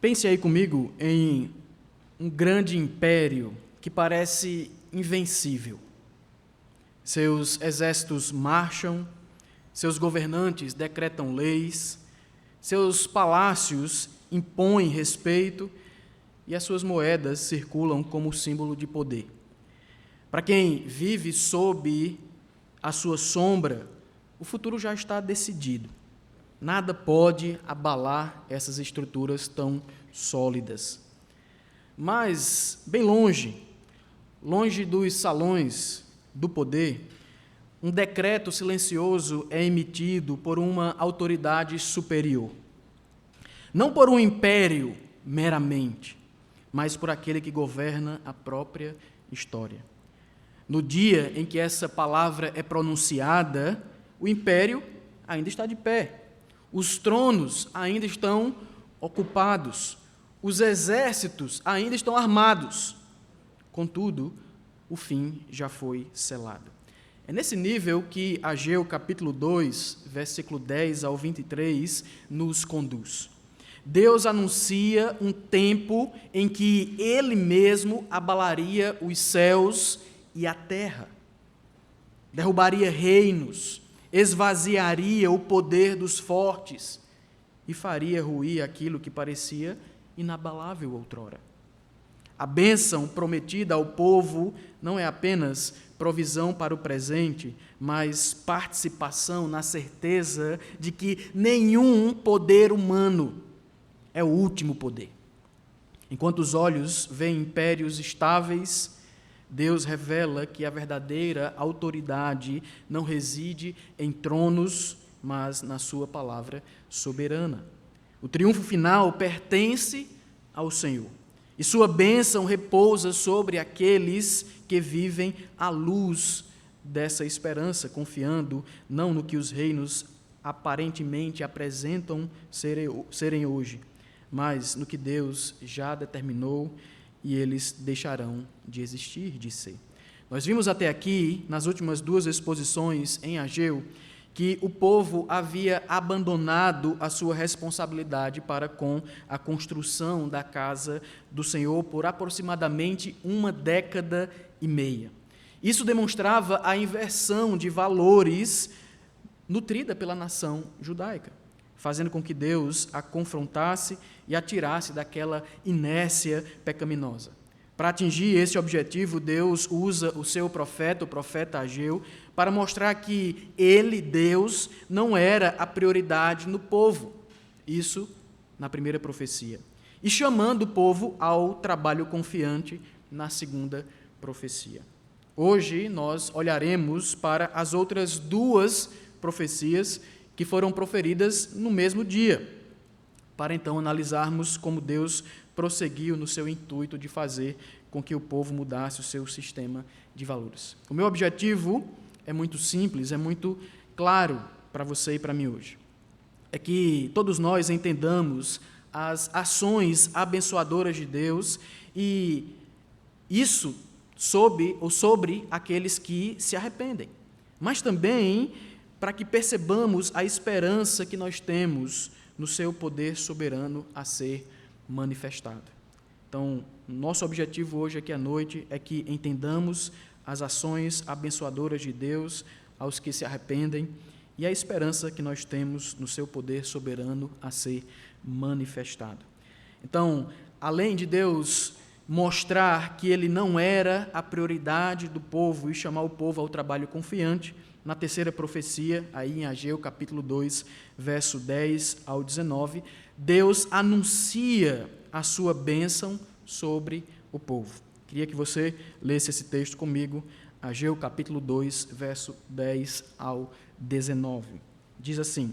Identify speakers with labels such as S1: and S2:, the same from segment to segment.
S1: Pense aí comigo em um grande império que parece invencível. Seus exércitos marcham, seus governantes decretam leis, seus palácios impõem respeito e as suas moedas circulam como símbolo de poder. Para quem vive sob a sua sombra, o futuro já está decidido. Nada pode abalar essas estruturas tão sólidas. Mas, bem longe dos salões do poder, um decreto silencioso é emitido por uma autoridade superior. Não por um império meramente, mas por aquele que governa a própria história. No dia em que essa palavra é pronunciada, o império ainda está de pé. Os tronos ainda estão ocupados, os exércitos ainda estão armados. Contudo, o fim já foi selado. É nesse nível que Ageu, capítulo 2, versículo 10 ao 23, nos conduz. Deus anuncia um tempo em que Ele mesmo abalaria os céus e a terra, derrubaria reinos, esvaziaria o poder dos fortes e faria ruir aquilo que parecia inabalável outrora. A bênção prometida ao povo não é apenas provisão para o presente, mas participação na certeza de que nenhum poder humano é o último poder. Enquanto os olhos veem impérios estáveis, Deus revela que a verdadeira autoridade não reside em tronos, mas na sua palavra soberana. O triunfo final pertence ao Senhor, e sua bênção repousa sobre aqueles que vivem à luz dessa esperança, confiando não no que os reinos aparentemente apresentam serem hoje, mas no que Deus já determinou e eles deixarão de existir, de ser. Nós vimos até aqui, nas últimas duas exposições em Ageu, que o povo havia abandonado a sua responsabilidade para com a construção da casa do Senhor por aproximadamente 1 década e meia. Isso demonstrava a inversão de valores nutrida pela nação judaica, fazendo com que Deus a confrontasse e a tirasse daquela inércia pecaminosa. Para atingir esse objetivo, Deus usa o seu profeta, o profeta Ageu, para mostrar que ele, Deus, não era a prioridade no povo. Isso na primeira profecia. E chamando o povo ao trabalho confiante na segunda profecia. Hoje nós olharemos para as outras duas profecias que foram proferidas no mesmo dia, para então analisarmos como Deus prosseguiu no seu intuito de fazer com que o povo mudasse o seu sistema de valores. O meu objetivo é muito simples, é muito claro para você e para mim hoje. É que todos nós entendamos as ações abençoadoras de Deus e isso sobre aqueles que se arrependem, mas também para que percebamos a esperança que nós temos no seu poder soberano a ser manifestado. Então, nosso objetivo hoje aqui à noite é que entendamos as ações abençoadoras de Deus aos que se arrependem e a esperança que nós temos no seu poder soberano a ser manifestado. Então, além de Deus mostrar que ele não era a prioridade do povo e chamar o povo ao trabalho confiante, na terceira profecia, aí em Ageu, capítulo 2, verso 10 ao 19, Deus anuncia a sua bênção sobre o povo. Queria que você lesse esse texto comigo, Ageu, capítulo 2, verso 10 ao 19. Diz assim: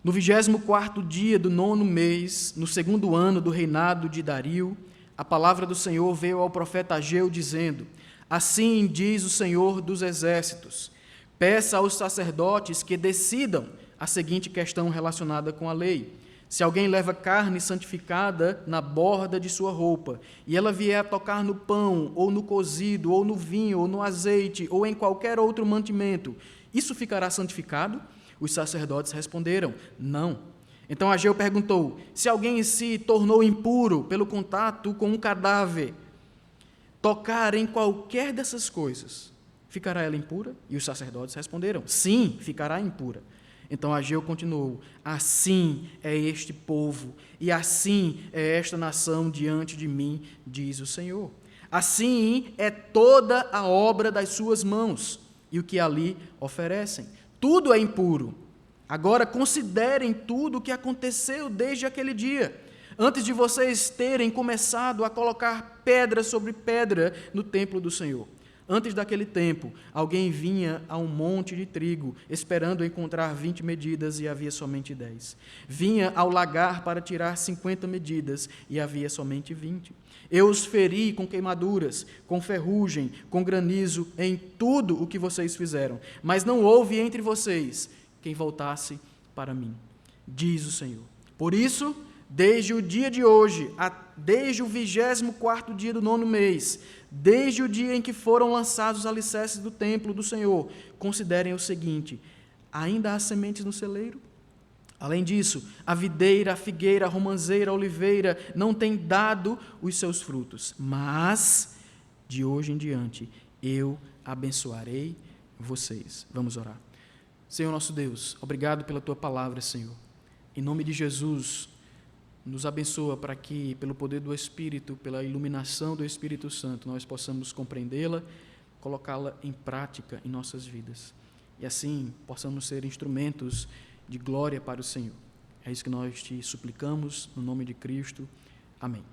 S1: No 24º dia do 9º mês, no 2º ano do reinado de Dario, a palavra do Senhor veio ao profeta Ageu, dizendo: Assim diz o Senhor dos Exércitos, peça aos sacerdotes que decidam a seguinte questão relacionada com a lei. Se alguém leva carne santificada na borda de sua roupa, e ela vier a tocar no pão, ou no cozido, ou no vinho, ou no azeite, ou em qualquer outro mantimento, isso ficará santificado? Os sacerdotes responderam: Não. Então Ageu perguntou: se alguém se tornou impuro pelo contato com um cadáver, tocar em qualquer dessas coisas, ficará ela impura? E os sacerdotes responderam: sim, ficará impura. Então Ageu continuou: assim é este povo, e assim é esta nação diante de mim, diz o Senhor. Assim é toda a obra das suas mãos, e o que ali oferecem. Tudo é impuro. Agora considerem tudo o que aconteceu desde aquele dia, antes de vocês terem começado a colocar pedra sobre pedra no templo do Senhor. Antes daquele tempo, alguém vinha a um monte de trigo, esperando encontrar 20 medidas, e havia somente 10. Vinha ao lagar para tirar 50 medidas, e havia somente 20. Eu os feri com queimaduras, com ferrugem, com granizo, em tudo o que vocês fizeram. Mas não houve entre vocês quem voltasse para mim, diz o Senhor. Por isso, desde o dia de hoje, desde o 24º dia do 9º mês, desde o dia em que foram lançados os alicerces do templo do Senhor, considerem o seguinte: ainda há sementes no celeiro? Além disso, a videira, a figueira, a romanceira, a oliveira não têm dado os seus frutos, mas de hoje em diante eu abençoarei vocês. Vamos orar. Senhor nosso Deus, obrigado pela Tua palavra, Senhor. Em nome de Jesus, nos abençoa para que, pelo poder do Espírito, pela iluminação do Espírito Santo, nós possamos compreendê-la, colocá-la em prática em nossas vidas. E assim possamos ser instrumentos de glória para o Senhor. É isso que nós te suplicamos, no nome de Cristo. Amém.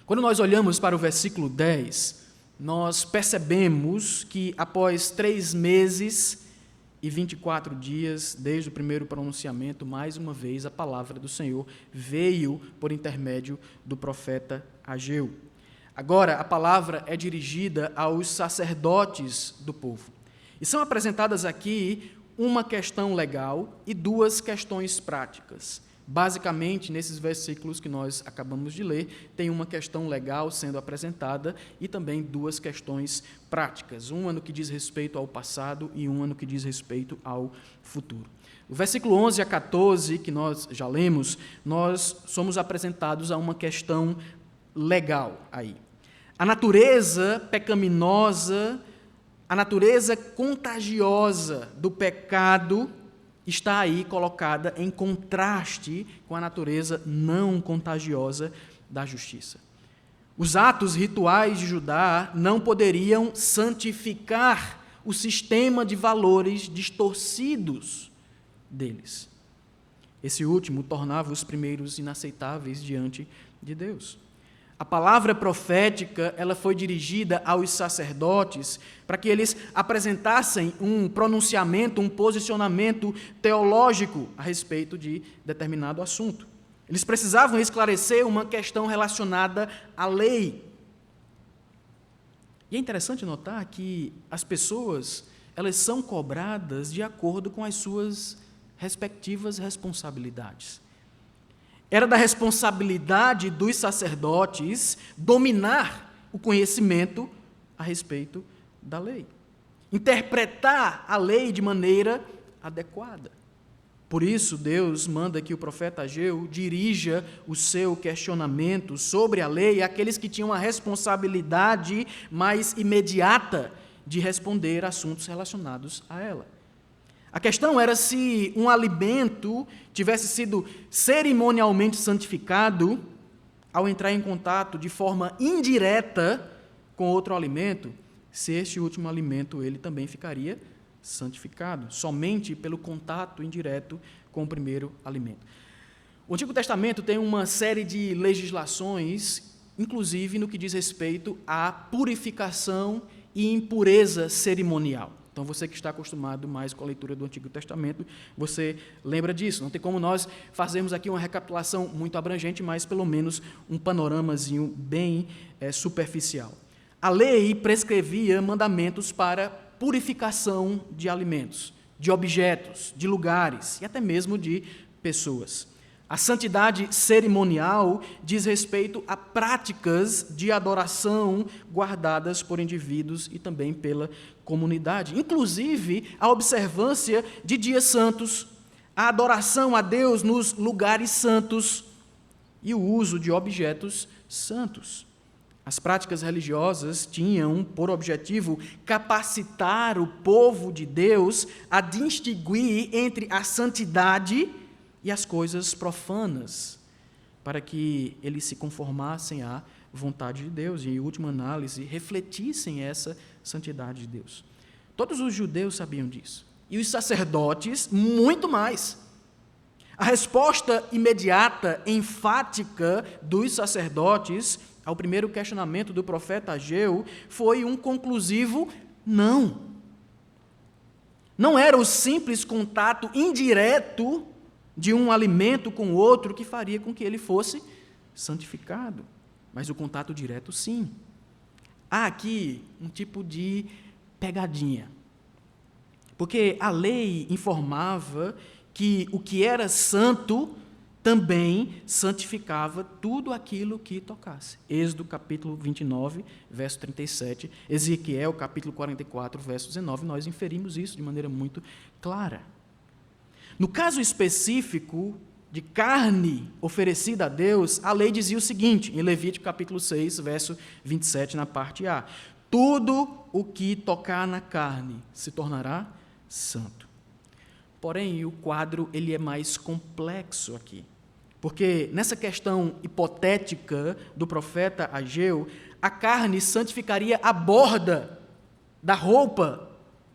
S1: Quando nós olhamos para o versículo 10, nós percebemos que após 3 meses e 24 dias, desde o primeiro pronunciamento, mais uma vez a palavra do Senhor veio por intermédio do profeta Ageu. Agora, a palavra é dirigida aos sacerdotes do povo. E são apresentadas aqui uma questão legal e 2 questões práticas. Basicamente, nesses versículos que nós acabamos de ler, tem uma questão legal sendo apresentada e também 2 questões práticas, uma no que diz respeito ao passado e uma no que diz respeito ao futuro. No versículo 11 a 14, que nós já lemos, nós somos apresentados a uma questão legal aí. A natureza pecaminosa, a natureza contagiosa do pecado está aí colocada em contraste com a natureza não contagiosa da justiça. Os atos rituais de Judá não poderiam santificar o sistema de valores distorcidos deles. Esse último tornava os primeiros inaceitáveis diante de Deus. A palavra profética, ela foi dirigida aos sacerdotes para que eles apresentassem um pronunciamento, um posicionamento teológico a respeito de determinado assunto. Eles precisavam esclarecer uma questão relacionada à lei. E é interessante notar que as pessoas, elas são cobradas de acordo com as suas respectivas responsabilidades. Era da responsabilidade dos sacerdotes dominar o conhecimento a respeito da lei, interpretar a lei de maneira adequada. Por isso, Deus manda que o profeta Ageu dirija o seu questionamento sobre a lei àqueles que tinham a responsabilidade mais imediata de responder assuntos relacionados a ela. A questão era se um alimento tivesse sido cerimonialmente santificado ao entrar em contato de forma indireta com outro alimento, se este último alimento ele também ficaria santificado, somente pelo contato indireto com o primeiro alimento. O Antigo Testamento tem uma série de legislações, inclusive no que diz respeito à purificação e impureza cerimonial. Então, você que está acostumado mais com a leitura do Antigo Testamento, você lembra disso. Não tem como nós fazermos aqui uma recapitulação muito abrangente, mas pelo menos um panoramazinho bem superficial. A lei prescrevia mandamentos para purificação de alimentos, de objetos, de lugares e até mesmo de pessoas. A santidade cerimonial diz respeito a práticas de adoração guardadas por indivíduos e também pela comunidade, inclusive a observância de dias santos, a adoração a Deus nos lugares santos e o uso de objetos santos. As práticas religiosas tinham por objetivo capacitar o povo de Deus a distinguir entre a santidade e as coisas profanas, para que eles se conformassem à vontade de Deus e, em última análise, refletissem essa santidade de Deus. Todos os judeus sabiam disso, e os sacerdotes muito mais. A resposta imediata, enfática dos sacerdotes ao primeiro questionamento do profeta Ageu foi um conclusivo não. Não era o simples contato indireto de um alimento com o outro que faria com que ele fosse santificado, mas o contato direto, sim. Há aqui um tipo de pegadinha, porque a lei informava que o que era santo também santificava tudo aquilo que tocasse. Êxodo capítulo 29, verso 37, Ezequiel capítulo 44, verso 19, nós inferimos isso de maneira muito clara. No caso específico de carne oferecida a Deus, a lei dizia o seguinte, em Levítico capítulo 6, verso 27, na parte A: tudo o que tocar na carne se tornará santo. Porém, o quadro ele é mais complexo aqui, porque nessa questão hipotética do profeta Ageu, a carne santificaria a borda da roupa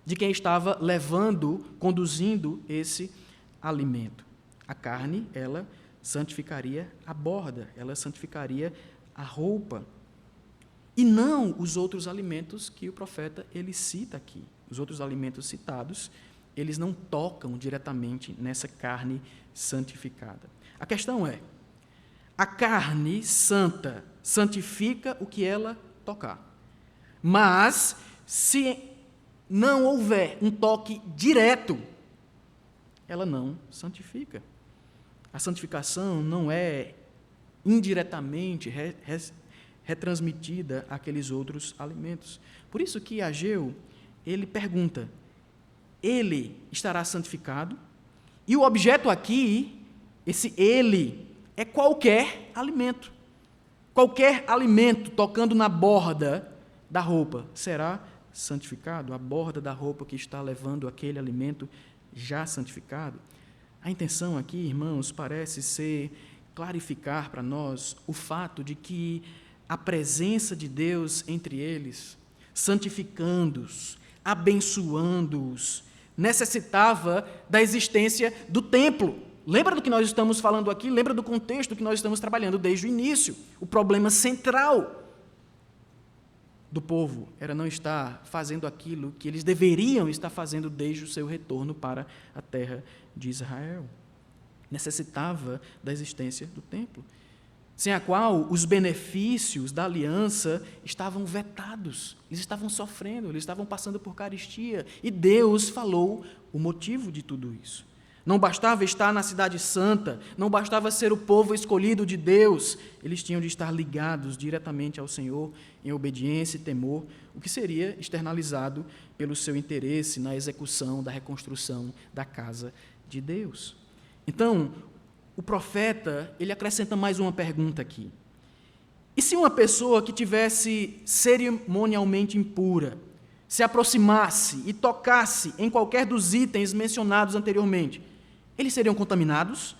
S1: de quem estava conduzindo esse alimento. A carne, ela santificaria a borda, ela santificaria a roupa, e não os outros alimentos que o profeta ele cita aqui. Os outros alimentos citados, eles não tocam diretamente nessa carne santificada. A questão é, a carne santa santifica o que ela tocar, mas se não houver um toque direto, ela não santifica. A santificação não é indiretamente retransmitida àqueles outros alimentos. Por isso que Ageu, ele pergunta, ele estará santificado? E o objeto aqui, esse ele, é qualquer alimento. Qualquer alimento tocando na borda da roupa será santificado? A borda da roupa que está levando aquele alimento já santificado? A intenção aqui, irmãos, parece ser clarificar para nós o fato de que a presença de Deus entre eles, santificando-os, abençoando-os, necessitava da existência do templo. Lembra do que nós estamos falando aqui? Lembra do contexto que nós estamos trabalhando desde o início? O problema central do povo era não estar fazendo aquilo que eles deveriam estar fazendo desde o seu retorno para a terra de Israel. Necessitava da existência do templo, sem a qual os benefícios da aliança estavam vetados, eles estavam sofrendo, eles estavam passando por carestia, e Deus falou o motivo de tudo isso. Não bastava estar na cidade santa, não bastava ser o povo escolhido de Deus, eles tinham de estar ligados diretamente ao Senhor em obediência e temor, o que seria externalizado pelo seu interesse na execução da reconstrução da casa de Deus. Então, o profeta, ele acrescenta mais uma pergunta aqui. E se uma pessoa que tivesse cerimonialmente impura se aproximasse e tocasse em qualquer dos itens mencionados anteriormente, eles seriam contaminados?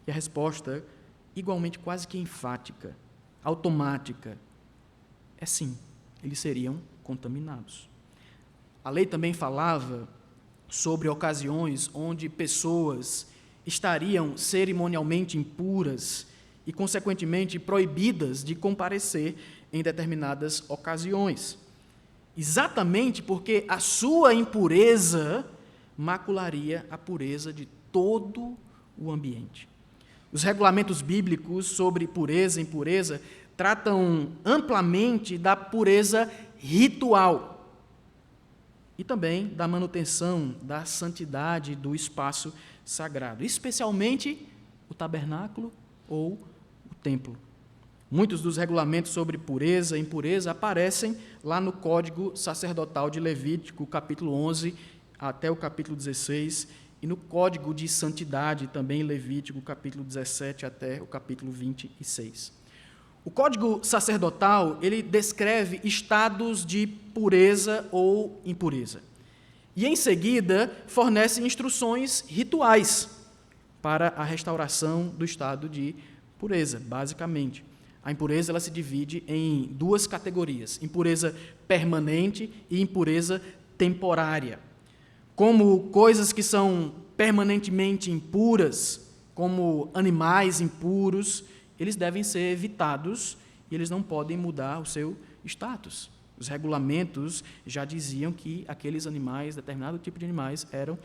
S1: E a resposta, igualmente quase que enfática, automática, é sim, eles seriam contaminados. A lei também falava sobre ocasiões onde pessoas estariam cerimonialmente impuras e, consequentemente, proibidas de comparecer em determinadas ocasiões, exatamente porque a sua impureza macularia a pureza de todo o ambiente. Os regulamentos bíblicos sobre pureza e impureza tratam amplamente da pureza ritual e também da manutenção da santidade do espaço sagrado, especialmente o tabernáculo ou o templo. Muitos dos regulamentos sobre pureza e impureza aparecem lá no Código Sacerdotal de Levítico, capítulo 11 até o capítulo 16, e no código de santidade, também em Levítico, capítulo 17 até o capítulo 26. O código sacerdotal, ele descreve estados de pureza ou impureza. E, em seguida, fornece instruções rituais para a restauração do estado de pureza, basicamente. A impureza ela se divide em duas categorias, impureza permanente e impureza temporária. Como coisas que são permanentemente impuras, como animais impuros, eles devem ser evitados e eles não podem mudar o seu status. Os regulamentos já diziam que aqueles animais, determinado tipo de animais, eram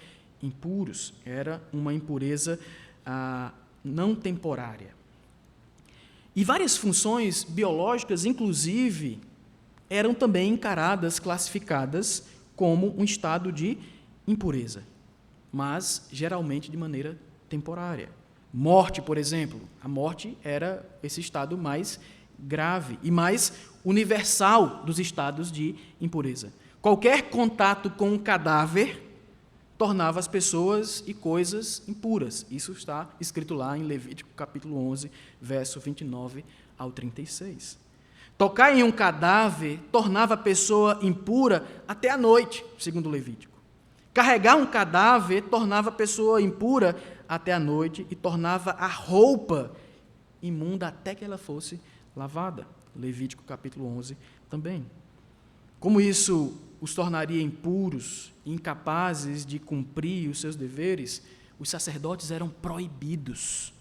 S1: impuros. Era uma impureza não temporária. E várias funções biológicas, inclusive, eram também encaradas, classificadas como um estado de impureza, mas geralmente de maneira temporária. Morte, por exemplo, a morte era esse estado mais grave e mais universal dos estados de impureza. Qualquer contato com um cadáver tornava as pessoas e coisas impuras. Isso está escrito lá em Levítico, capítulo 11, verso 29 ao 36. Tocar em um cadáver tornava a pessoa impura até a noite, segundo Levítico. Carregar um cadáver tornava a pessoa impura até a noite e tornava a roupa imunda até que ela fosse lavada. Levítico capítulo 11 também. Como isso os tornaria impuros, incapazes de cumprir os seus deveres, os sacerdotes eram proibidos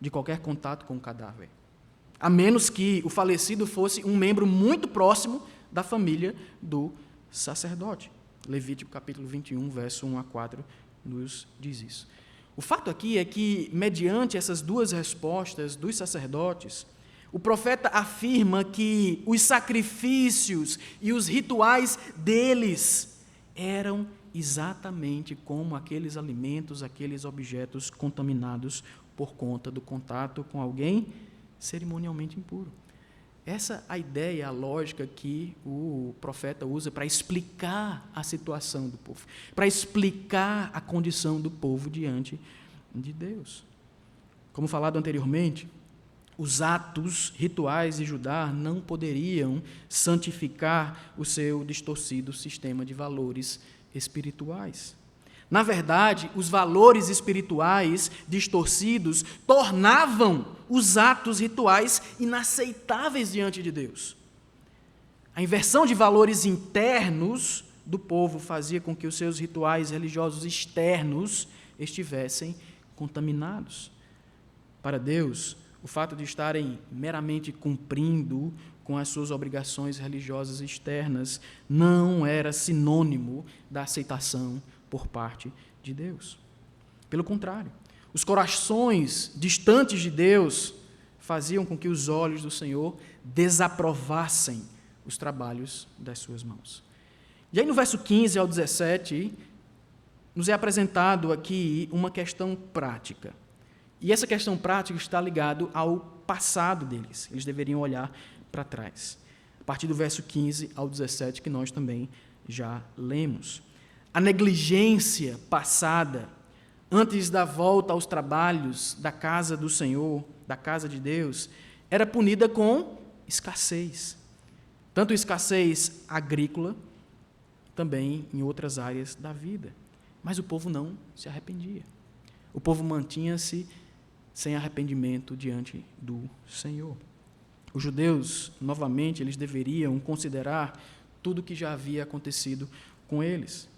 S1: de qualquer contato com o cadáver, a menos que o falecido fosse um membro muito próximo da família do sacerdote. Levítico capítulo 21, verso 1 a 4, nos diz isso. O fato aqui é que, mediante essas duas respostas dos sacerdotes, o profeta afirma que os sacrifícios e os rituais deles eram exatamente como aqueles alimentos, aqueles objetos contaminados por conta do contato com alguém cerimonialmente impuro. Essa é a ideia, a lógica que o profeta usa para explicar a situação do povo, para explicar a condição do povo diante de Deus. Como falado anteriormente, os atos rituais de Judá não poderiam santificar o seu distorcido sistema de valores espirituais. Na verdade, os valores espirituais distorcidos tornavam os atos rituais inaceitáveis diante de Deus. A inversão de valores internos do povo fazia com que os seus rituais religiosos externos estivessem contaminados. Para Deus, o fato de estarem meramente cumprindo com as suas obrigações religiosas externas não era sinônimo da aceitação por parte de Deus. Pelo contrário, os corações distantes de Deus faziam com que os olhos do Senhor desaprovassem os trabalhos das suas mãos. E aí no verso 15 ao 17, nos é apresentado aqui uma questão prática. E essa questão prática está ligada ao passado deles. Eles deveriam olhar para trás. A partir do verso 15 ao 17, que nós também já lemos. A negligência passada, antes da volta aos trabalhos da casa do Senhor, da casa de Deus, era punida com escassez. Tanto escassez agrícola, também em outras áreas da vida. Mas o povo não se arrependia. O povo mantinha-se sem arrependimento diante do Senhor. Os judeus, novamente, eles deveriam considerar tudo o que já havia acontecido com eles.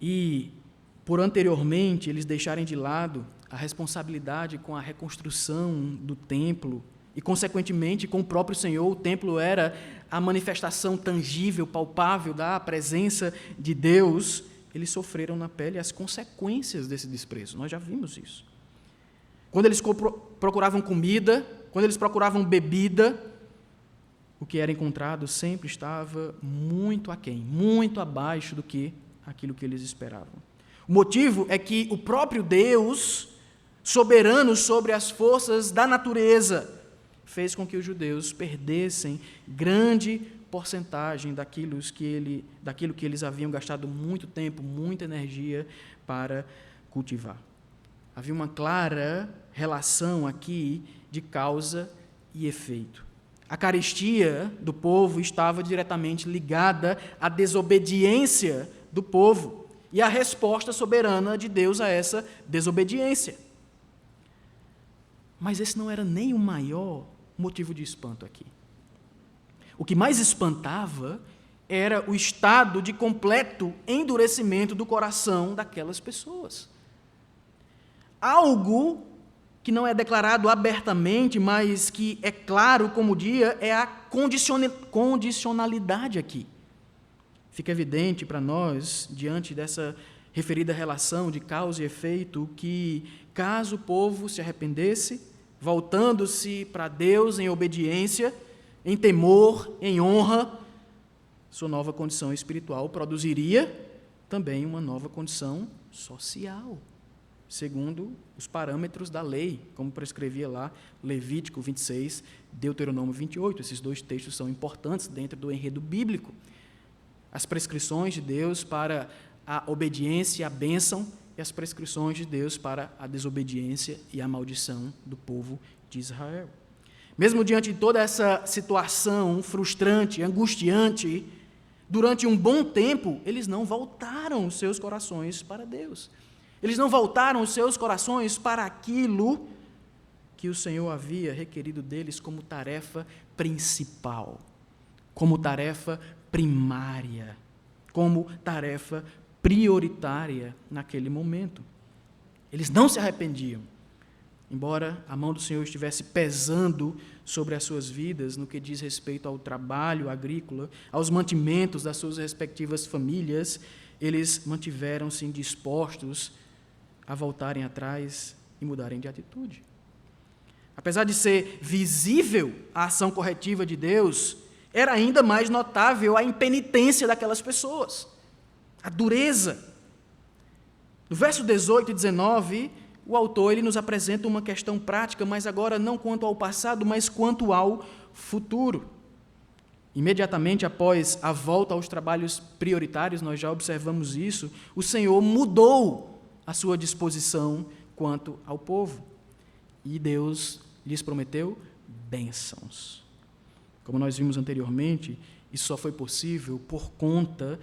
S1: E, por anteriormente, eles deixarem de lado a responsabilidade com a reconstrução do templo e, consequentemente, com o próprio Senhor. O templo era a manifestação tangível, palpável da presença de Deus. Eles sofreram na pele as consequências desse desprezo. Nós já vimos isso. Quando eles procuravam comida, quando eles procuravam bebida, o que era encontrado sempre estava muito aquém, muito abaixo do que aquilo que eles esperavam. O motivo é que o próprio Deus, soberano sobre as forças da natureza, fez com que os judeus perdessem grande porcentagem daquilo que eles haviam gastado muito tempo, muita energia para cultivar. Havia uma clara relação aqui de causa e efeito. A carestia do povo estava diretamente ligada à desobediência do povo e à resposta soberana de Deus a essa desobediência. Mas esse não era nem o maior motivo de espanto aqui. O que mais espantava era o estado de completo endurecimento do coração daquelas pessoas. Algo que não é declarado abertamente, mas que é claro como dia, é a condicionalidade aqui. Fica evidente para nós, diante dessa referida relação de causa e efeito, que caso o povo se arrependesse, voltando-se para Deus em obediência, em temor, em honra, sua nova condição espiritual produziria também uma nova condição social, segundo os parâmetros da lei, como prescrevia lá Levítico 26, Deuteronômio 28. Esses dois textos são importantes dentro do enredo bíblico. As prescrições de Deus para a obediência e a bênção e as prescrições de Deus para a desobediência e a maldição do povo de Israel. Mesmo diante de toda essa situação frustrante, angustiante, durante um bom tempo, eles não voltaram os seus corações para Deus. Eles não voltaram os seus corações para aquilo que o Senhor havia requerido deles como tarefa principal, como tarefa primária, como tarefa prioritária naquele momento. Eles não se arrependiam, embora a mão do Senhor estivesse pesando sobre as suas vidas no que diz respeito ao trabalho agrícola, aos mantimentos das suas respectivas famílias, eles mantiveram-se dispostos a voltarem atrás e mudarem de atitude. Apesar de ser visível a ação corretiva de Deus, era ainda mais notável a impenitência daquelas pessoas, a dureza. No verso 18 e 19, o autor nos apresenta uma questão prática, mas agora não quanto ao passado, mas quanto ao futuro. Imediatamente após a volta aos trabalhos prioritários, nós já observamos isso, o Senhor mudou a sua disposição quanto ao povo. E Deus lhes prometeu bênçãos. Como nós vimos anteriormente, isso só foi possível por conta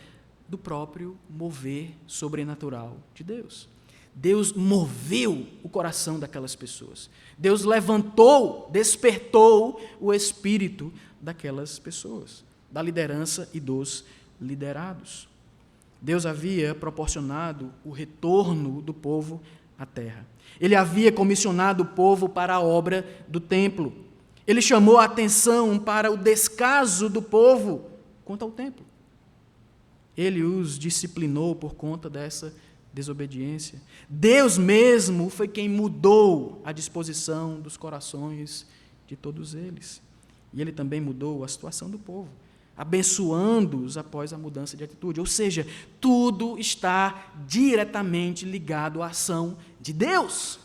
S1: do próprio mover sobrenatural de Deus. Deus moveu o coração daquelas pessoas. Deus levantou, despertou o espírito daquelas pessoas, da liderança e dos liderados. Deus havia proporcionado o retorno do povo à terra. Ele havia comissionado o povo para a obra do templo. Ele chamou a atenção para o descaso do povo quanto ao templo. Ele os disciplinou por conta dessa desobediência. Deus mesmo foi quem mudou a disposição dos corações de todos eles. E ele também mudou a situação do povo, abençoando-os após a mudança de atitude. Ou seja, tudo está diretamente ligado à ação de Deus.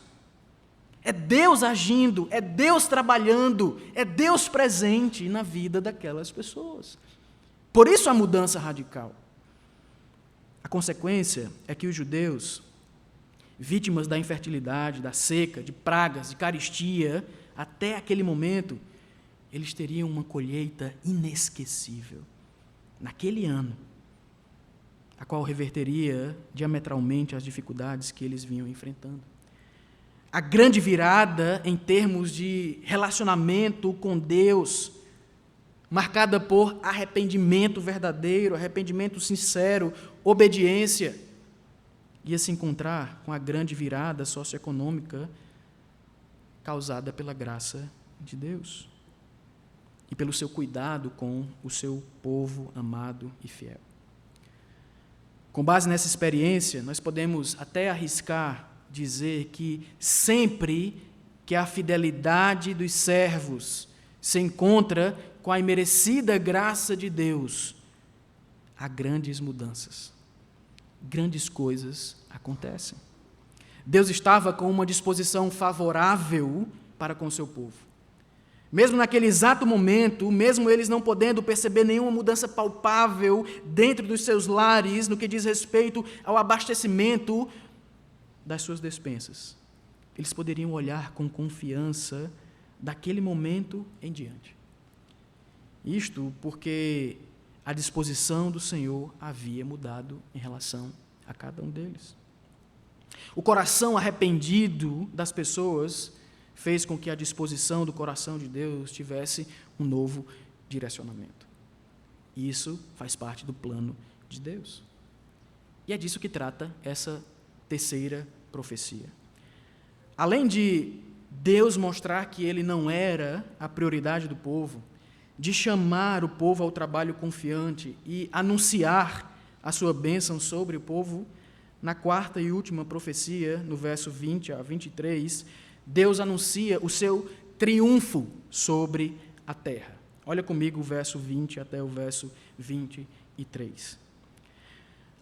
S1: É Deus agindo, é Deus trabalhando, é Deus presente na vida daquelas pessoas. Por isso a mudança radical. A consequência é que os judeus, vítimas da infertilidade, da seca, de pragas, de carestia, até aquele momento, eles teriam uma colheita inesquecível, naquele ano, a qual reverteria diametralmente as dificuldades que eles vinham enfrentando. A grande virada em termos de relacionamento com Deus, marcada por arrependimento verdadeiro, arrependimento sincero, obediência, ia se encontrar com a grande virada socioeconômica causada pela graça de Deus e pelo seu cuidado com o seu povo amado e fiel. Com base nessa experiência, nós podemos até arriscar dizer que sempre que a fidelidade dos servos se encontra com a imerecida graça de Deus, há grandes mudanças, grandes coisas acontecem. Deus estava com uma disposição favorável para com o seu povo. Mesmo naquele exato momento, mesmo eles não podendo perceber nenhuma mudança palpável dentro dos seus lares, no que diz respeito ao abastecimento das suas despensas, eles poderiam olhar com confiança daquele momento em diante. Isto porque a disposição do Senhor havia mudado em relação a cada um deles. O coração arrependido das pessoas fez com que a disposição do coração de Deus tivesse um novo direcionamento. E isso faz parte do plano de Deus. E é disso que trata essa terceira profecia. Além de Deus mostrar que ele não era a prioridade do povo, de chamar o povo ao trabalho confiante e anunciar a sua bênção sobre o povo, na quarta e última profecia, no verso 20 a 23, Deus anuncia o seu triunfo sobre a terra. Olha comigo o verso 20 até o verso 23.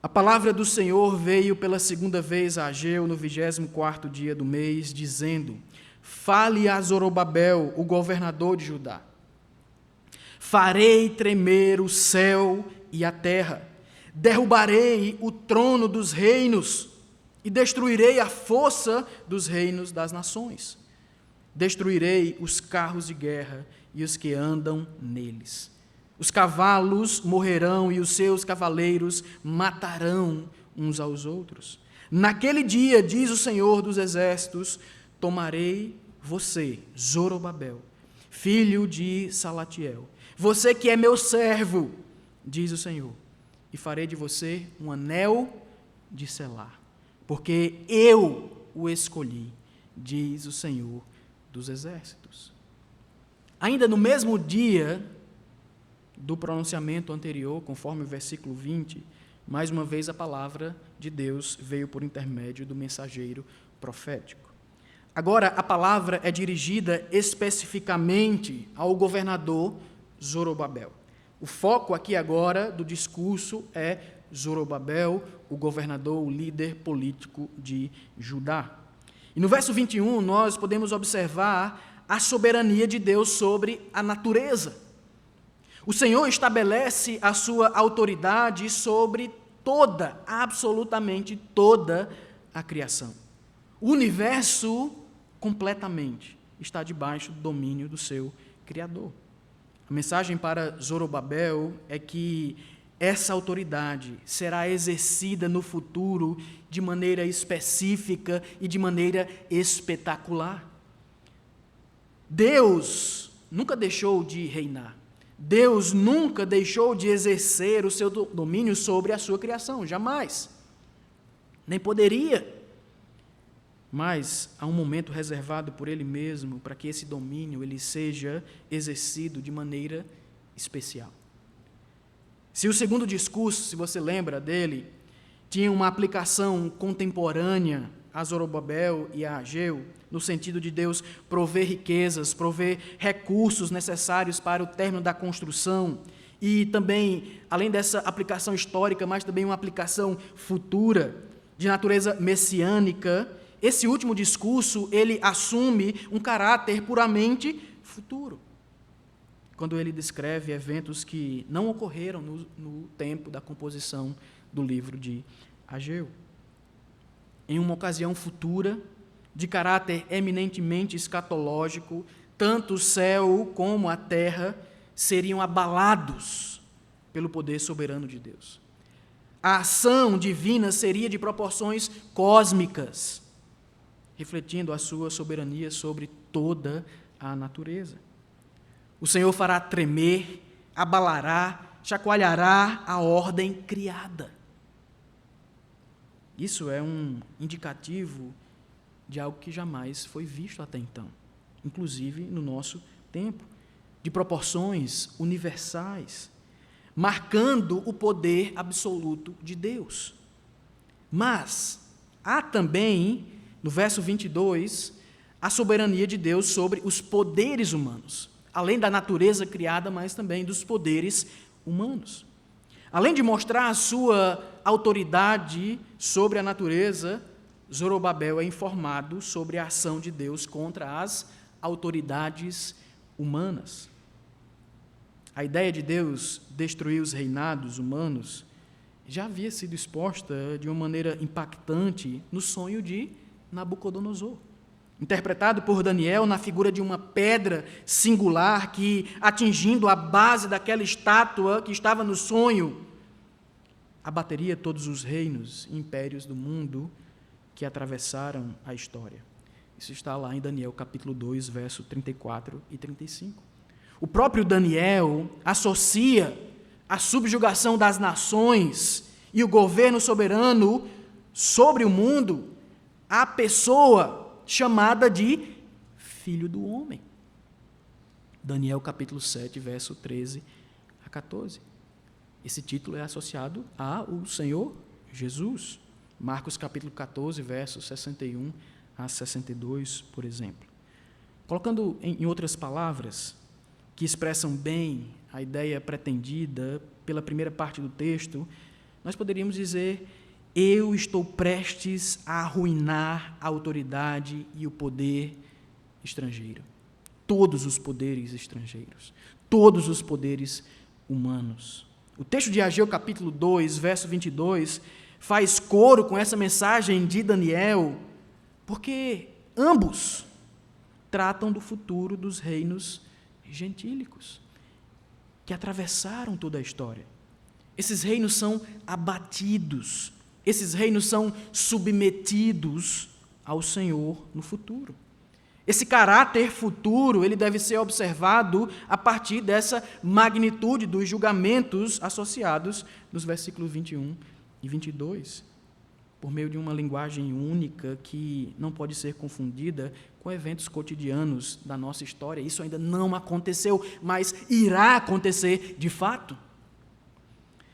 S1: A palavra do Senhor veio pela segunda vez a Ageu no 24º dia do mês, dizendo: fale a Zorobabel, o governador de Judá. Farei tremer o céu e a terra, derrubarei o trono dos reinos e destruirei a força dos reinos das nações. Destruirei os carros de guerra e os que andam neles. Os cavalos morrerão e os seus cavaleiros matarão uns aos outros. Naquele dia, diz o Senhor dos Exércitos, tomarei você, Zorobabel, filho de Salatiel, você que é meu servo, diz o Senhor, e farei de você um anel de selar, porque eu o escolhi, diz o Senhor dos Exércitos. Ainda no mesmo dia do pronunciamento anterior, conforme o versículo 20, mais uma vez a palavra de Deus veio por intermédio do mensageiro profético. Agora, a palavra é dirigida especificamente ao governador Zorobabel. O foco aqui agora do discurso é Zorobabel, o governador, o líder político de Judá. E no verso 21, nós podemos observar a soberania de Deus sobre a natureza. O Senhor estabelece a sua autoridade sobre toda, absolutamente toda a criação. O universo completamente está debaixo do domínio do seu Criador. A mensagem para Zorobabel é que essa autoridade será exercida no futuro de maneira específica e de maneira espetacular. Deus nunca deixou de reinar. Deus nunca deixou de exercer o seu domínio sobre a sua criação, jamais. Nem poderia. Mas há um momento reservado por Ele mesmo para que esse domínio ele seja exercido de maneira especial. Se o segundo discurso, se você lembra dele, tinha uma aplicação contemporânea a Zorobabel e a Ageu, no sentido de Deus prover riquezas, prover recursos necessários para o término da construção, e também, além dessa aplicação histórica, mas também uma aplicação futura, de natureza messiânica, esse último discurso, ele assume um caráter puramente futuro, quando ele descreve eventos que não ocorreram no tempo da composição do livro de Ageu. Em uma ocasião futura, de caráter eminentemente escatológico, tanto o céu como a terra seriam abalados pelo poder soberano de Deus. A ação divina seria de proporções cósmicas, refletindo a sua soberania sobre toda a natureza. O Senhor fará tremer, abalará, chacoalhará a ordem criada. Isso é um indicativo de algo que jamais foi visto até então, inclusive no nosso tempo, de proporções universais, marcando o poder absoluto de Deus. Mas há também, no verso 22, a soberania de Deus sobre os poderes humanos, além da natureza criada, mas também dos poderes humanos. Além de mostrar a sua autoridade sobre a natureza, Zorobabel é informado sobre a ação de Deus contra as autoridades humanas. A ideia de Deus destruir os reinados humanos já havia sido exposta de uma maneira impactante no sonho de Nabucodonosor, interpretado por Daniel na figura de uma pedra singular que, atingindo a base daquela estátua que estava no sonho, abateria todos os reinos e impérios do mundo que atravessaram a história. Isso está lá em Daniel capítulo 2, verso 34 e 35. O próprio Daniel associa a subjugação das nações e o governo soberano sobre o mundo à pessoa chamada de Filho do Homem. Daniel capítulo 7, verso 13 a 14. Esse título é associado ao Senhor Jesus. Marcos capítulo 14, versos 61 a 62, por exemplo. Colocando em outras palavras, que expressam bem a ideia pretendida pela primeira parte do texto, nós poderíamos dizer: eu estou prestes a arruinar a autoridade e o poder estrangeiro. Todos os poderes estrangeiros, todos os poderes humanos. O texto de Ageu, capítulo 2, verso 22, faz coro com essa mensagem de Daniel, porque ambos tratam do futuro dos reinos gentílicos, que atravessaram toda a história. Esses reinos são abatidos, esses reinos são submetidos ao Senhor no futuro. Esse caráter futuro, ele deve ser observado a partir dessa magnitude dos julgamentos associados nos versículos 21 e 22, por meio de uma linguagem única que não pode ser confundida com eventos cotidianos da nossa história. Isso ainda não aconteceu, mas irá acontecer de fato.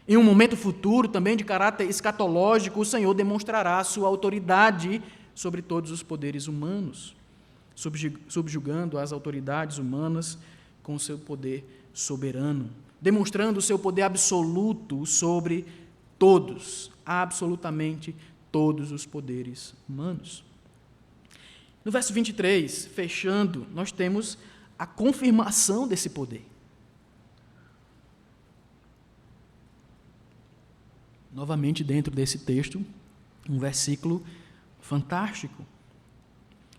S1: Em um momento futuro, também de caráter escatológico, o Senhor demonstrará a sua autoridade sobre todos os poderes humanos, subjugando as autoridades humanas com o seu poder soberano, demonstrando o seu poder absoluto sobre todos, absolutamente todos os poderes humanos. No verso 23, fechando, nós temos a confirmação desse poder. Novamente, dentro desse texto, um versículo fantástico,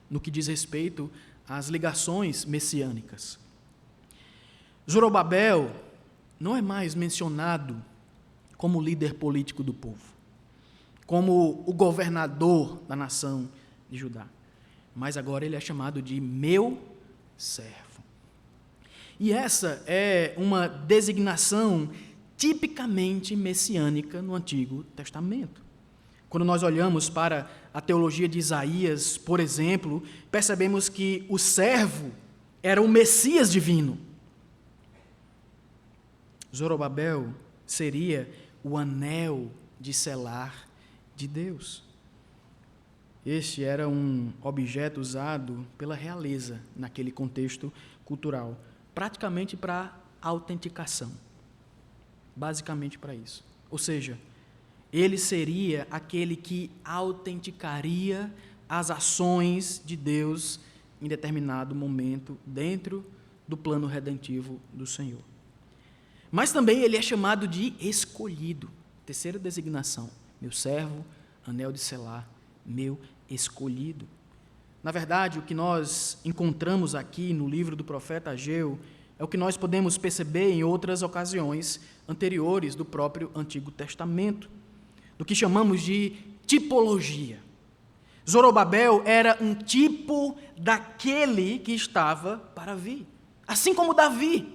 S1: no que diz respeito às ligações messiânicas. Zorobabel não é mais mencionado como líder político do povo, como o governador da nação de Judá, mas agora ele é chamado de meu servo. E essa é uma designação tipicamente messiânica no Antigo Testamento. Quando nós olhamos para a teologia de Isaías, por exemplo, percebemos que o servo era o Messias divino. Zorobabel seria o anel de selar de Deus. Este era um objeto usado pela realeza naquele contexto cultural, praticamente para autenticação, basicamente para isso. Ou seja, ele seria aquele que autenticaria as ações de Deus em determinado momento dentro do plano redentivo do Senhor. Mas também ele é chamado de escolhido. Terceira designação: meu servo, anel de selar, meu escolhido. Na verdade, o que nós encontramos aqui no livro do profeta Ageu é o que nós podemos perceber em outras ocasiões anteriores do próprio Antigo Testamento, do que chamamos de tipologia. Zorobabel era um tipo daquele que estava para vir. Assim como Davi,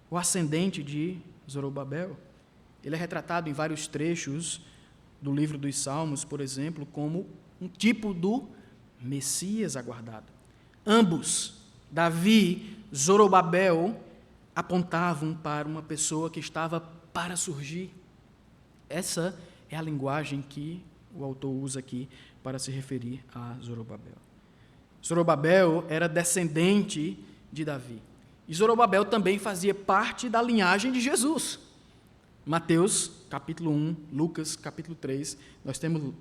S1: o ascendente de Zorobabel. Ele é retratado em vários trechos do livro dos Salmos, por exemplo, como um tipo do Messias aguardado. Ambos, Davi, Zorobabel, apontavam para uma pessoa que estava para surgir. Essa é a linguagem que o autor usa aqui para se referir a Zorobabel. Zorobabel era descendente de Davi. E Zorobabel também fazia parte da linhagem de Jesus. Mateus, capítulo 1, Lucas, capítulo 3, nós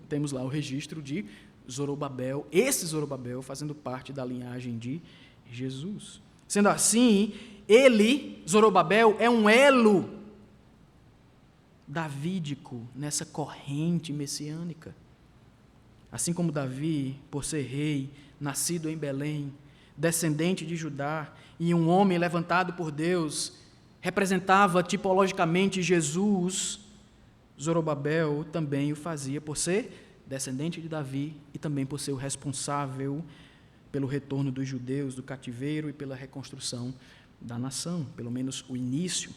S1: temos lá o registro de Zorobabel, esse Zorobabel fazendo parte da linhagem de Jesus. Sendo assim, ele, Zorobabel, é um elo davídico nessa corrente messiânica. Assim como Davi, por ser rei, nascido em Belém, descendente de Judá, e um homem levantado por Deus, representava tipologicamente Jesus, Zorobabel também o fazia por ser descendente de Davi e também por ser o responsável pelo retorno dos judeus do cativeiro e pela reconstrução da nação, pelo menos o início.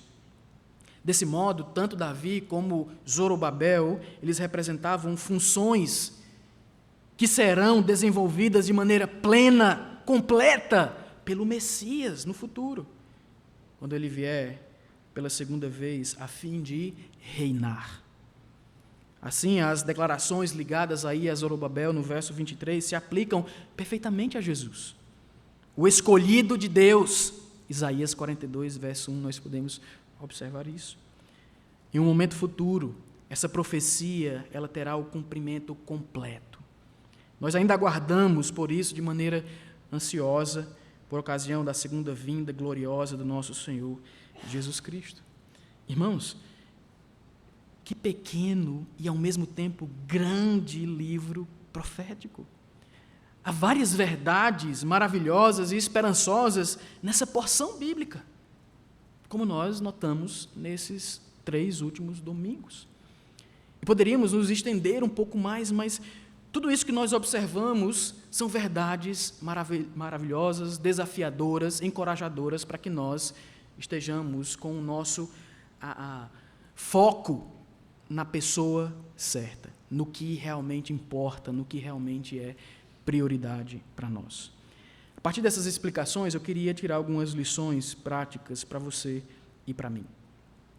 S1: Desse modo, tanto Davi como Zorobabel, eles representavam funções que serão desenvolvidas de maneira plena, completa, pelo Messias no futuro, quando ele vier pela segunda vez a fim de reinar. Assim, as declarações ligadas aí a Zorobabel no verso 23 se aplicam perfeitamente a Jesus, o escolhido de Deus. Isaías 42, verso 1, nós podemos observar isso. Em um momento futuro, essa profecia ela terá o cumprimento completo. Nós ainda aguardamos, por isso, de maneira ansiosa, por ocasião da segunda vinda gloriosa do nosso Senhor Jesus Cristo. Irmãos, que pequeno e, ao mesmo tempo, grande livro profético. Há várias verdades maravilhosas e esperançosas nessa porção bíblica, como nós notamos nesses 3 últimos domingos. E poderíamos nos estender um pouco mais, mas tudo isso que nós observamos são verdades maravilhosas, desafiadoras, encorajadoras para que nós estejamos com o nosso foco na pessoa certa, no que realmente importa, no que realmente é prioridade para nós. A partir dessas explicações, eu queria tirar algumas lições práticas para você e para mim.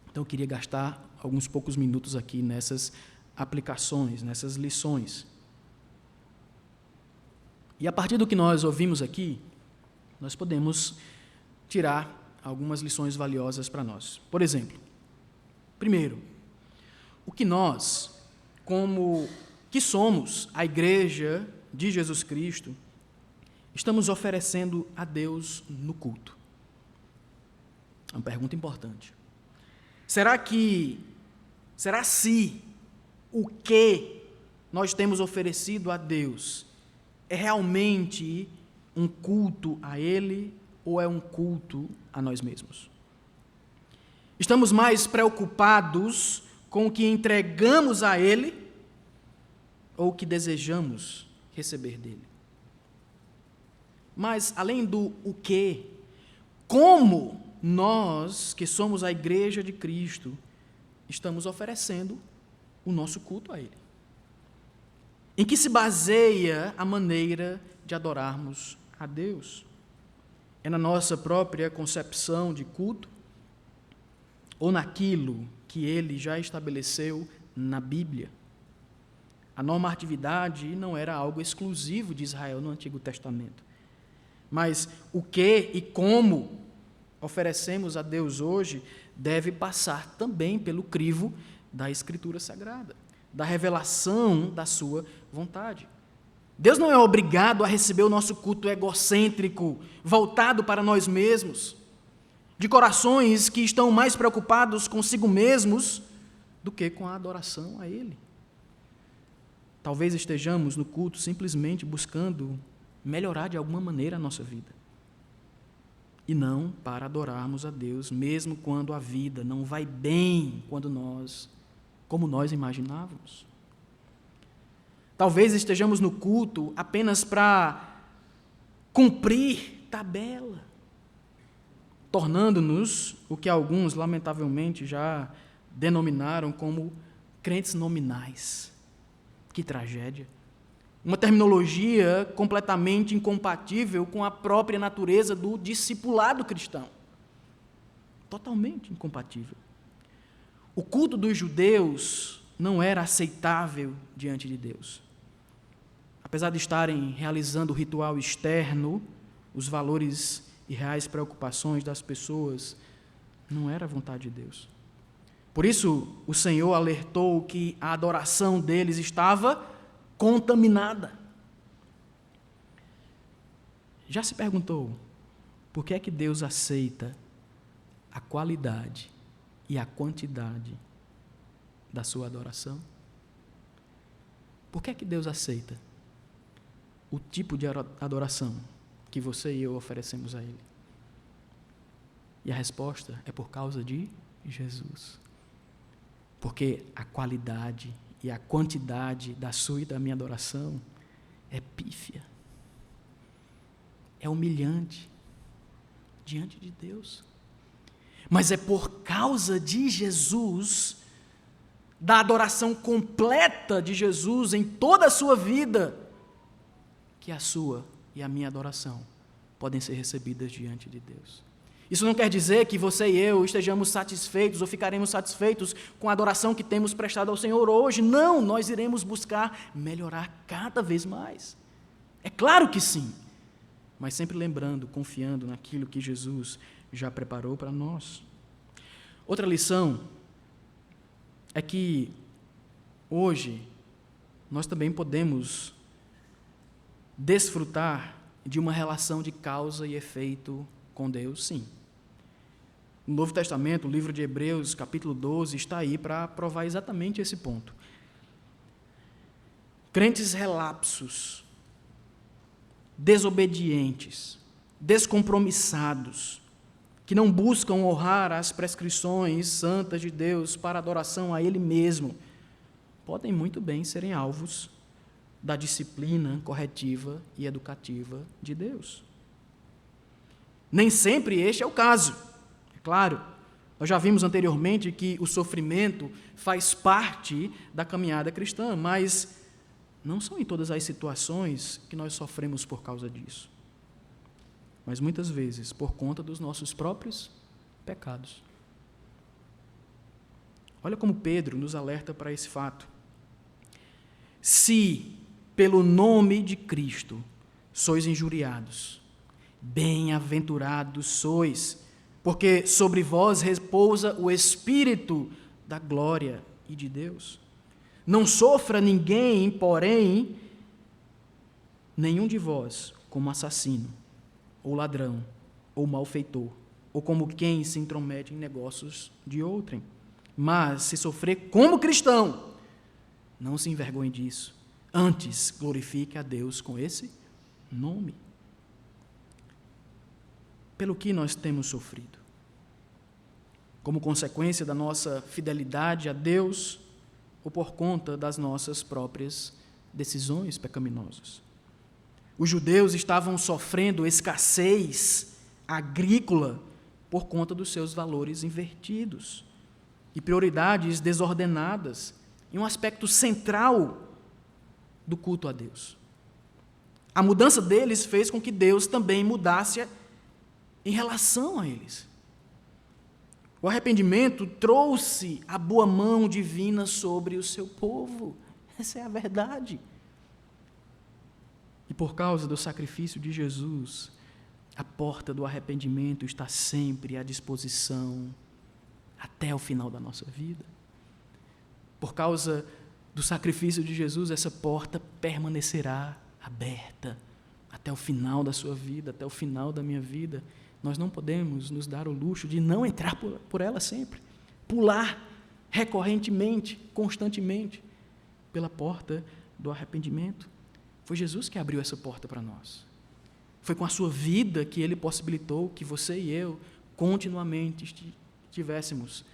S1: Então, eu queria gastar alguns poucos minutos aqui nessas aplicações, nessas lições. E a partir do que nós ouvimos aqui, nós podemos tirar algumas lições valiosas para nós. Por exemplo, primeiro, o que nós, como que somos a Igreja de Jesus Cristo, estamos oferecendo a Deus no culto? É uma pergunta importante. Será se o que nós temos oferecido a Deus é realmente um culto a Ele ou é um culto a nós mesmos? Estamos mais preocupados com o que entregamos a Ele ou o que desejamos receber dele? Mas, além do o que, como nós, que somos a Igreja de Cristo, estamos oferecendo o nosso culto a Ele? Em que se baseia a maneira de adorarmos a Deus? É na nossa própria concepção de culto? Ou naquilo que Ele já estabeleceu na Bíblia? A normatividade não era algo exclusivo de Israel no Antigo Testamento. Mas o que e como oferecemos a Deus hoje deve passar também pelo crivo da Escritura Sagrada, da revelação da sua vontade. Deus não é obrigado a receber o nosso culto egocêntrico, voltado para nós mesmos, de corações que estão mais preocupados consigo mesmos do que com a adoração a Ele. Talvez estejamos no culto simplesmente buscando melhorar de alguma maneira a nossa vida. E não para adorarmos a Deus, mesmo quando a vida não vai bem como nós imaginávamos. Talvez estejamos no culto apenas para cumprir tabela, tornando-nos o que alguns, lamentavelmente, já denominaram como crentes nominais. Que tragédia! Uma terminologia completamente incompatível com a própria natureza do discipulado cristão. Totalmente incompatível. O culto dos judeus não era aceitável diante de Deus. Apesar de estarem realizando o ritual externo, os valores e reais preocupações das pessoas não era a vontade de Deus. Por isso, o Senhor alertou que a adoração deles estava contaminada. Já se perguntou Por que é que Deus aceita a qualidade e a quantidade da sua adoração? Por que é que Deus aceita o tipo de adoração que você e eu oferecemos a Ele? E a resposta é por causa de Jesus. Porque a qualidade e a quantidade da sua e da minha adoração é pífia, é humilhante diante de Deus. Mas é por causa de Jesus, da adoração completa de Jesus em toda a sua vida, que a sua e a minha adoração podem ser recebidas diante de Deus. Isso não quer dizer que você e eu estejamos satisfeitos ou ficaremos satisfeitos com a adoração que temos prestado ao Senhor hoje. Não, nós iremos buscar melhorar cada vez mais. É claro que sim, mas sempre lembrando, confiando naquilo que Jesus já preparou para nós. Outra lição é que hoje nós também podemos desfrutar de uma relação de causa e efeito com Deus, sim. No Novo Testamento, o livro de Hebreus, capítulo 12, está aí para provar exatamente esse ponto. Crentes relapsos, desobedientes, descompromissados, que não buscam honrar as prescrições santas de Deus para adoração a Ele mesmo, podem muito bem serem alvos da disciplina corretiva e educativa de Deus. Nem sempre este é o caso, é claro. Nós já vimos anteriormente que o sofrimento faz parte da caminhada cristã, mas não são em todas as situações que nós sofremos por causa disso. Mas muitas vezes por conta dos nossos próprios pecados. Olha como Pedro nos alerta para esse fato. Se, pelo nome de Cristo, sois injuriados, bem-aventurados sois, porque sobre vós repousa o Espírito da glória e de Deus. Não sofra ninguém, porém, nenhum de vós como assassino, ou ladrão, ou malfeitor, ou como quem se intromete em negócios de outrem. Mas, se sofrer como cristão, não se envergonhe disso. Antes, glorifique a Deus com esse nome. Pelo que nós temos sofrido? Como consequência da nossa fidelidade a Deus ou por conta das nossas próprias decisões pecaminosas? Os judeus estavam sofrendo escassez agrícola por conta dos seus valores invertidos e prioridades desordenadas em um aspecto central do culto a Deus. A mudança deles fez com que Deus também mudasse em relação a eles. O arrependimento trouxe a boa mão divina sobre o seu povo. Essa é a verdade. E por causa do sacrifício de Jesus, a porta do arrependimento está sempre à disposição até o final da nossa vida. Por causa do sacrifício de Jesus, essa porta permanecerá aberta até o final da sua vida, até o final da minha vida. Nós não podemos nos dar o luxo de não entrar por ela sempre, pular recorrentemente, constantemente, pela porta do arrependimento. Foi Jesus que abriu essa porta para nós. Foi com a sua vida que Ele possibilitou que você e eu continuamente tivéssemos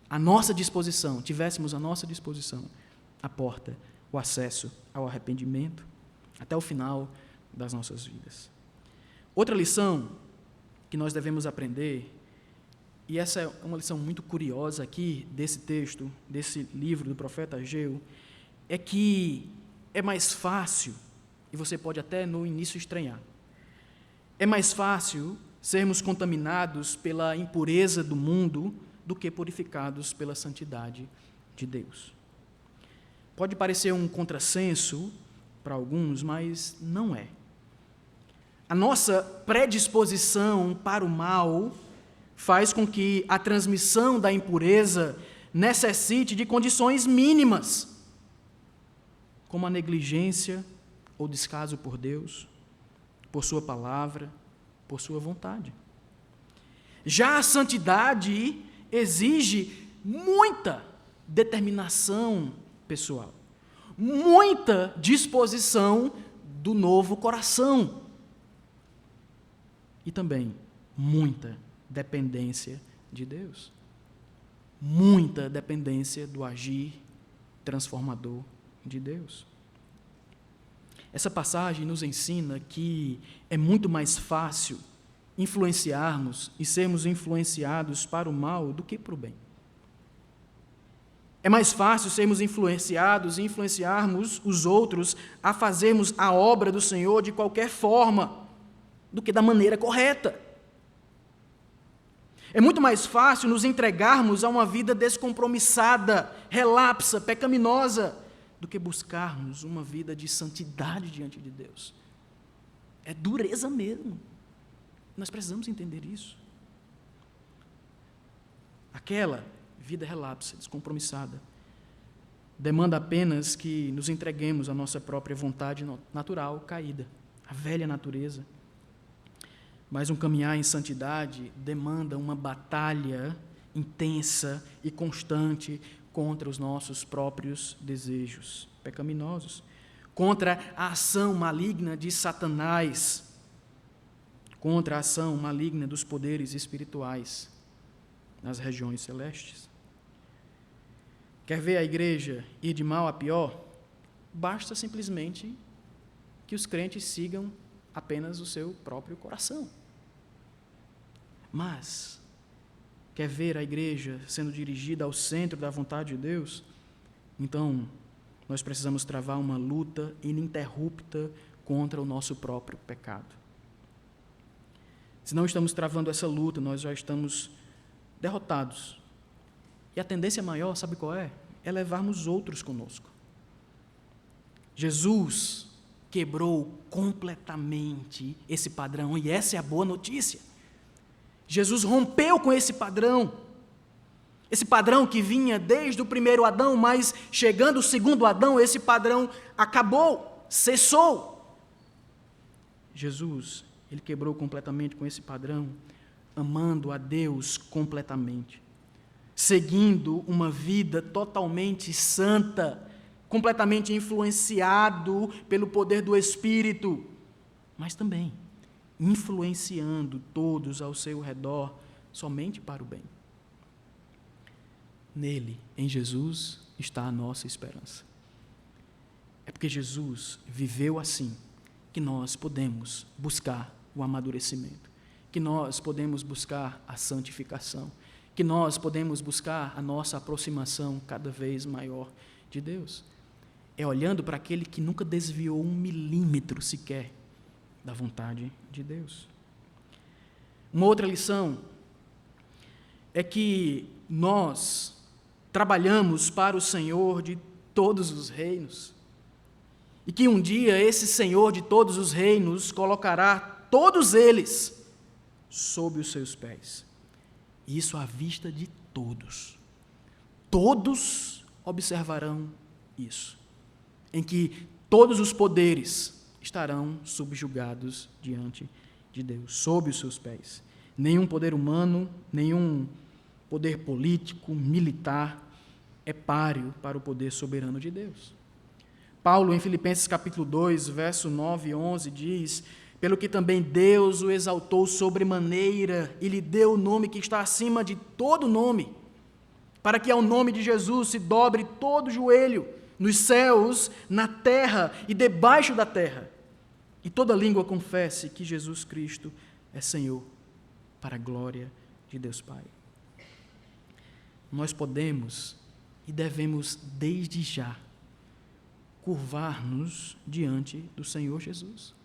S1: à nossa disposição a porta, o acesso ao arrependimento, até o final das nossas vidas. Outra lição que nós devemos aprender, e essa é uma lição muito curiosa aqui desse texto, desse livro do profeta Ageu, é que é mais fácil, e você pode até no início estranhar, é mais fácil sermos contaminados pela impureza do mundo do que purificados pela santidade de Deus. Pode parecer um contrassenso para alguns, mas não é. A nossa predisposição para o mal faz com que a transmissão da impureza necessite de condições mínimas, como a negligência ou descaso por Deus, por sua palavra, por sua vontade. Já a santidade exige muita determinação pessoal, muita disposição do novo coração e também muita dependência de Deus, muita dependência do agir transformador de Deus. Essa passagem nos ensina que é muito mais fácil influenciarmos e sermos influenciados para o mal do que para o bem. É mais fácil sermos influenciados e influenciarmos os outros a fazermos a obra do Senhor de qualquer forma do que da maneira correta. É muito mais fácil nos entregarmos a uma vida descompromissada, relapsa, pecaminosa, do que buscarmos uma vida de santidade diante de Deus. É dureza mesmo. Nós precisamos entender isso. Aquela vida relapsa, descompromissada, demanda apenas que nos entreguemos à nossa própria vontade natural caída, a velha natureza. Mas um caminhar em santidade demanda uma batalha intensa e constante contra os nossos próprios desejos pecaminosos, contra a ação maligna de Satanás, contra a ação maligna dos poderes espirituais nas regiões celestes. Quer ver a igreja ir de mal a pior? Basta simplesmente que os crentes sigam apenas o seu próprio coração. Mas quer ver a igreja sendo dirigida ao centro da vontade de Deus? Então, nós precisamos travar uma luta ininterrupta contra o nosso próprio pecado. Se não estamos travando essa luta, nós já estamos derrotados. E a tendência maior, sabe qual é? É levarmos outros conosco. Jesus quebrou completamente esse padrão, e essa é a boa notícia. Jesus rompeu com esse padrão que vinha desde o primeiro Adão, mas chegando o segundo Adão, esse padrão acabou, cessou. Jesus, ele quebrou completamente com esse padrão, amando a Deus completamente, seguindo uma vida totalmente santa, completamente influenciado pelo poder do Espírito, mas também influenciando todos ao seu redor somente para o bem. Nele, em Jesus, está a nossa esperança. É porque Jesus viveu assim que nós podemos buscar o amadurecimento, que nós podemos buscar a santificação, que nós podemos buscar a nossa aproximação cada vez maior de Deus. É olhando para aquele que nunca desviou 1 milímetro sequer da vontade de Deus. Uma outra lição é que nós trabalhamos para o Senhor de todos os reinos e que um dia esse Senhor de todos os reinos colocará todos eles sob os seus pés. E isso à vista de todos. Todos observarão isso, em que todos os poderes estarão subjugados diante de Deus, sob os seus pés. Nenhum poder humano, nenhum poder político, militar, é páreo para o poder soberano de Deus. Paulo, em Filipenses capítulo 2, verso 9 e 11, diz: pelo que também Deus o exaltou sobremaneira e lhe deu o nome que está acima de todo nome, para que ao nome de Jesus se dobre todo joelho, nos céus, na terra e debaixo da terra, e toda língua confesse que Jesus Cristo é Senhor, para a glória de Deus Pai. Nós podemos e devemos, desde já, curvar-nos diante do Senhor Jesus,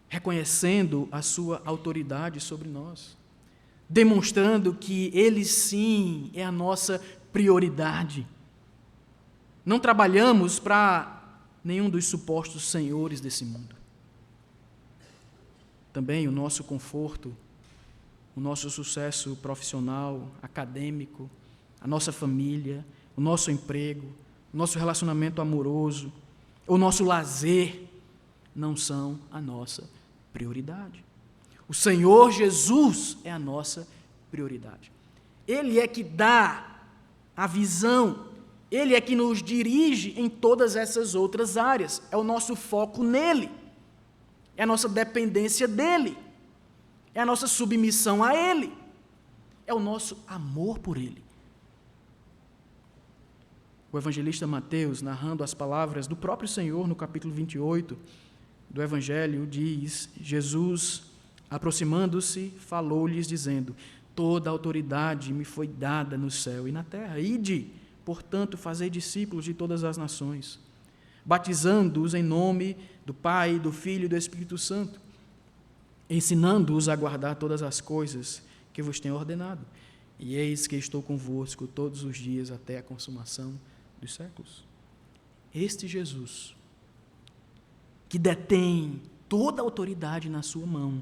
S1: reconhecendo a sua autoridade sobre nós, demonstrando que Ele sim é a nossa prioridade. Não trabalhamos para nenhum dos supostos senhores desse mundo. Também o nosso conforto, o nosso sucesso profissional, acadêmico, a nossa família, o nosso emprego, o nosso relacionamento amoroso, o nosso lazer, não são a nossa prioridade. O Senhor Jesus é a nossa prioridade. Ele é que dá a visão, Ele é que nos dirige em todas essas outras áreas. É o nosso foco nele, é a nossa dependência dele, é a nossa submissão a ele, é o nosso amor por ele. O evangelista Mateus, narrando as palavras do próprio Senhor no capítulo 28 do Evangelho, diz: Jesus, aproximando-se, falou-lhes dizendo: toda a autoridade me foi dada no céu e na terra. Ide, portanto, fazei discípulos de todas as nações, batizando-os em nome do Pai, do Filho e do Espírito Santo, ensinando-os a guardar todas as coisas que vos tenho ordenado. E eis que estou convosco todos os dias até a consumação dos séculos. Este Jesus, que detém toda a autoridade na sua mão,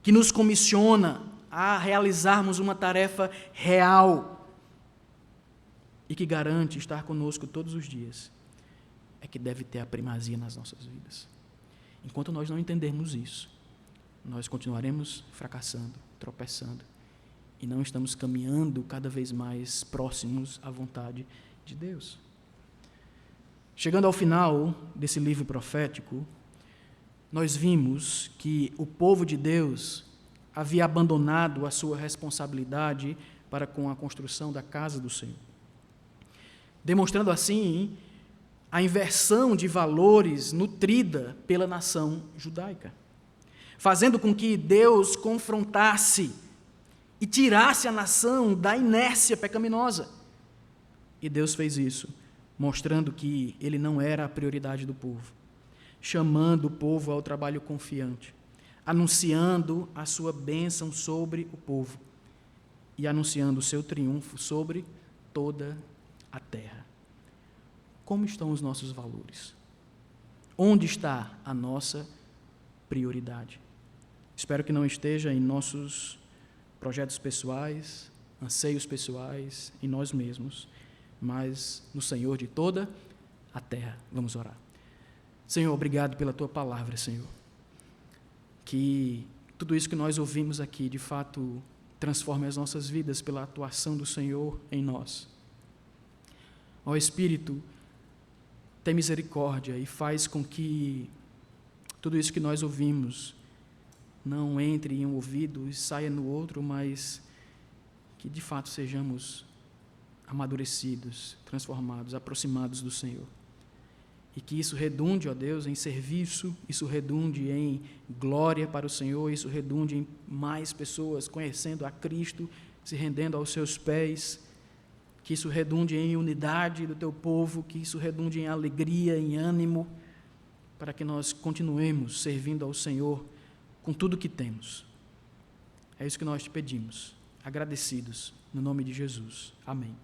S1: que nos comissiona a realizarmos uma tarefa real e que garante estar conosco todos os dias, é que deve ter a primazia nas nossas vidas. Enquanto nós não entendermos isso, nós continuaremos fracassando, tropeçando, e não estamos caminhando cada vez mais próximos à vontade de Deus. Chegando ao final desse livro profético, nós vimos que o povo de Deus havia abandonado a sua responsabilidade para com a construção da casa do Senhor, demonstrando assim a inversão de valores nutrida pela nação judaica, fazendo com que Deus confrontasse e tirasse a nação da inércia pecaminosa. E Deus fez isso, mostrando que ele não era a prioridade do povo, chamando o povo ao trabalho confiante, anunciando a sua bênção sobre o povo e anunciando o seu triunfo sobre toda a terra. Como estão os nossos valores? Onde está a nossa prioridade? Espero que não esteja em nossos projetos pessoais, anseios pessoais, em nós mesmos, mas no Senhor de toda a terra. Vamos orar. Senhor, obrigado pela Tua palavra, Senhor. Que tudo isso que nós ouvimos aqui, de fato, transforme as nossas vidas pela atuação do Senhor em nós. Ó Espírito, tem misericórdia e faz com que tudo isso que nós ouvimos não entre em um ouvido e saia no outro, mas que de fato sejamos amadurecidos, transformados, aproximados do Senhor. E que isso redunde, ó Deus, em serviço, isso redunde em glória para o Senhor, isso redunde em mais pessoas conhecendo a Cristo, se rendendo aos seus pés, que isso redunde em unidade do Teu povo, que isso redunde em alegria, em ânimo, para que nós continuemos servindo ao Senhor com tudo que temos. É isso que nós te pedimos, agradecidos, no nome de Jesus. Amém.